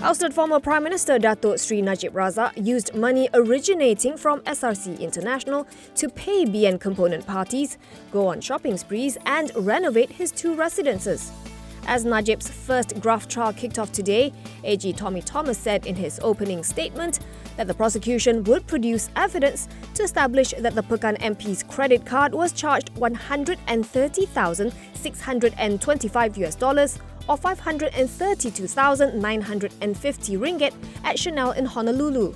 Ousted former Prime Minister Datuk Seri Najib Razak used money originating from SRC International to pay BN component parties, go on shopping sprees and renovate his 2 residences. As Najib's first graft trial kicked off today, AG Tommy Thomas said in his opening statement that the prosecution would produce evidence to establish that the Pekan MP's credit card was charged $130,625 or 532,950 ringgit at Chanel in Honolulu.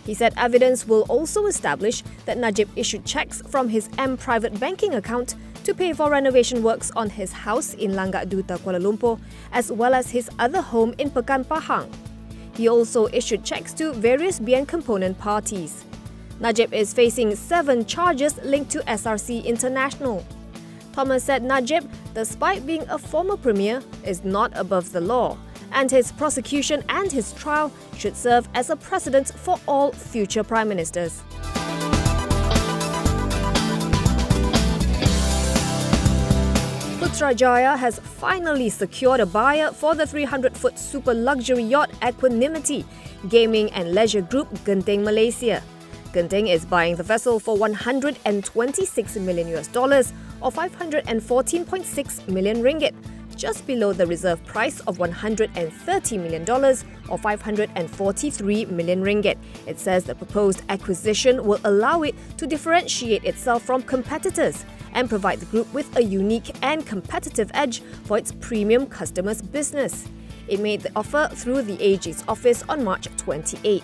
He said evidence will also establish that Najib issued checks from his M private banking account to pay for renovation works on his house in Langgak Duta, Kuala Lumpur, as well as his other home in Pekan Pahang. He also issued checks to various BN component parties. Najib is facing 7 charges linked to SRC International. Thomas said Najib, despite being a former premier, is not above the law, and his prosecution and his trial should serve as a precedent for all future prime ministers. Putrajaya has finally secured a buyer for the 300-foot super luxury yacht Equanimity, gaming and leisure group Genting, Malaysia. Genting is buying the vessel for $126 million or 514.6 million ringgit, just below the reserve price of $130 million or 543 million ringgit. It says the proposed acquisition will allow it to differentiate itself from competitors and provide the group with a unique and competitive edge for its premium customers' business. It made the offer through the AG's office on March 28th.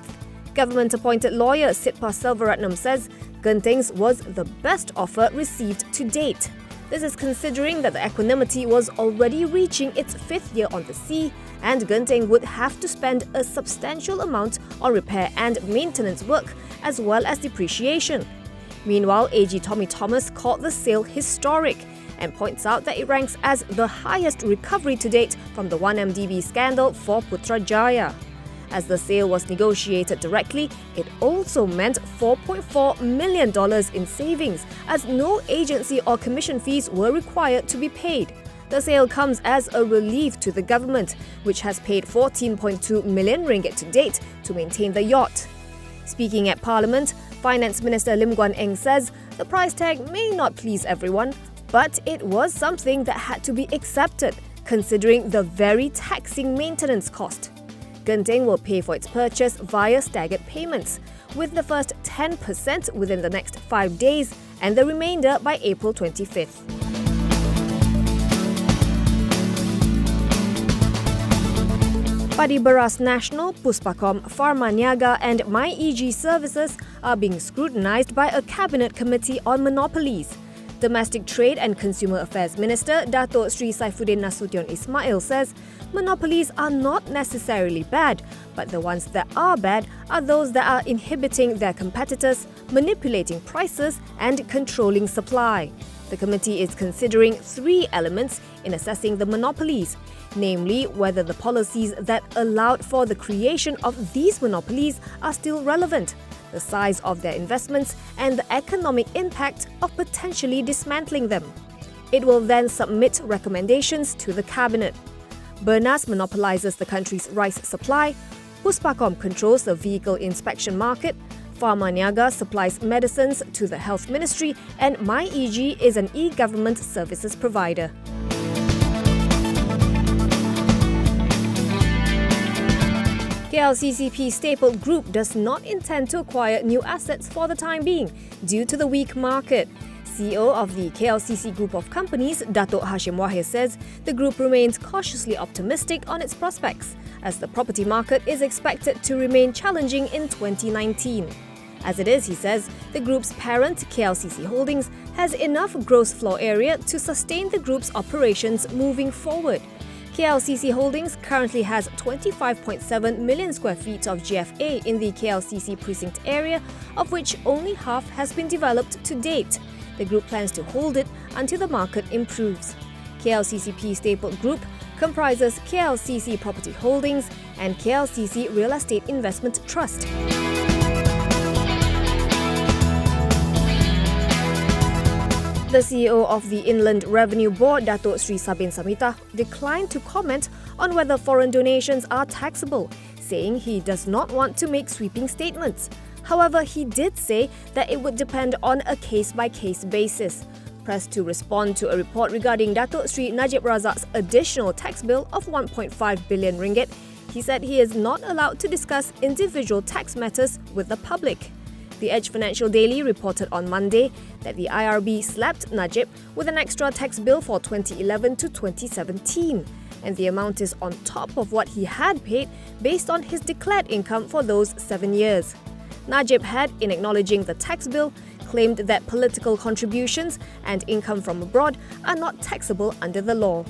Government-appointed lawyer Sitpa Selvaratnam says Genting's was the best offer received to date. This is considering that the Equanimity was already reaching its 5th year on the sea and Genting would have to spend a substantial amount on repair and maintenance work as well as depreciation. Meanwhile, AG Tommy Thomas called the sale historic and points out that it ranks as the highest recovery to date from the 1MDB scandal for Putrajaya. As the sale was negotiated directly, it also meant $4.4 million in savings, as no agency or commission fees were required to be paid. The sale comes as a relief to the government, which has paid 14.2 million ringgit to date to maintain the yacht. Speaking at Parliament, Finance Minister Lim Guan Eng says the price tag may not please everyone, but it was something that had to be accepted, considering the very taxing maintenance cost. Genting will pay for its purchase via staggered payments, with the first 10% within the next 5 days and the remainder by April 25th. Padi Beras Nasional, Puspakom, Pharmaniaga and MyEG services are being scrutinised by a cabinet committee on monopolies. Domestic Trade and Consumer Affairs Minister Datuk Seri Saifuddin Nasution Ismail says monopolies are not necessarily bad, but the ones that are bad are those that are inhibiting their competitors, manipulating prices and controlling supply. The committee is considering 3 elements in assessing the monopolies, namely whether the policies that allowed for the creation of these monopolies are still relevant, the size of their investments and the economic impact of potentially dismantling them. It will then submit recommendations to the cabinet. Bernas monopolizes the country's rice supply, Puspakom controls the vehicle inspection market, Pharmaniaga supplies medicines to the Health Ministry and MyEG is an e-government services provider. KLCCP Stapled Group does not intend to acquire new assets for the time being due to the weak market. CEO of the KLCC Group of Companies, Datuk Hashim Wahir says the group remains cautiously optimistic on its prospects, as the property market is expected to remain challenging in 2019. As it is, he says, the group's parent, KLCC Holdings, has enough gross floor area to sustain the group's operations moving forward. KLCC Holdings currently has 25.7 million square feet of GFA in the KLCC precinct area, of which only half has been developed to date. The group plans to hold it until the market improves. KLCCP Stapled Group comprises KLCC Property Holdings and KLCC Real Estate Investment Trust. The CEO of the Inland Revenue Board, Datuk Seri Sabin Samitah, declined to comment on whether foreign donations are taxable, saying he does not want to make sweeping statements. However, he did say that it would depend on a case-by-case basis. Pressed to respond to a report regarding Datuk Seri Najib Razak's additional tax bill of 1.5 billion ringgit, he said he is not allowed to discuss individual tax matters with the public. The Edge Financial Daily reported on Monday that the IRB slapped Najib with an extra tax bill for 2011 to 2017, and the amount is on top of what he had paid based on his declared income for those 7 years. Najib had, in acknowledging the tax bill, claimed that political contributions and income from abroad are not taxable under the law.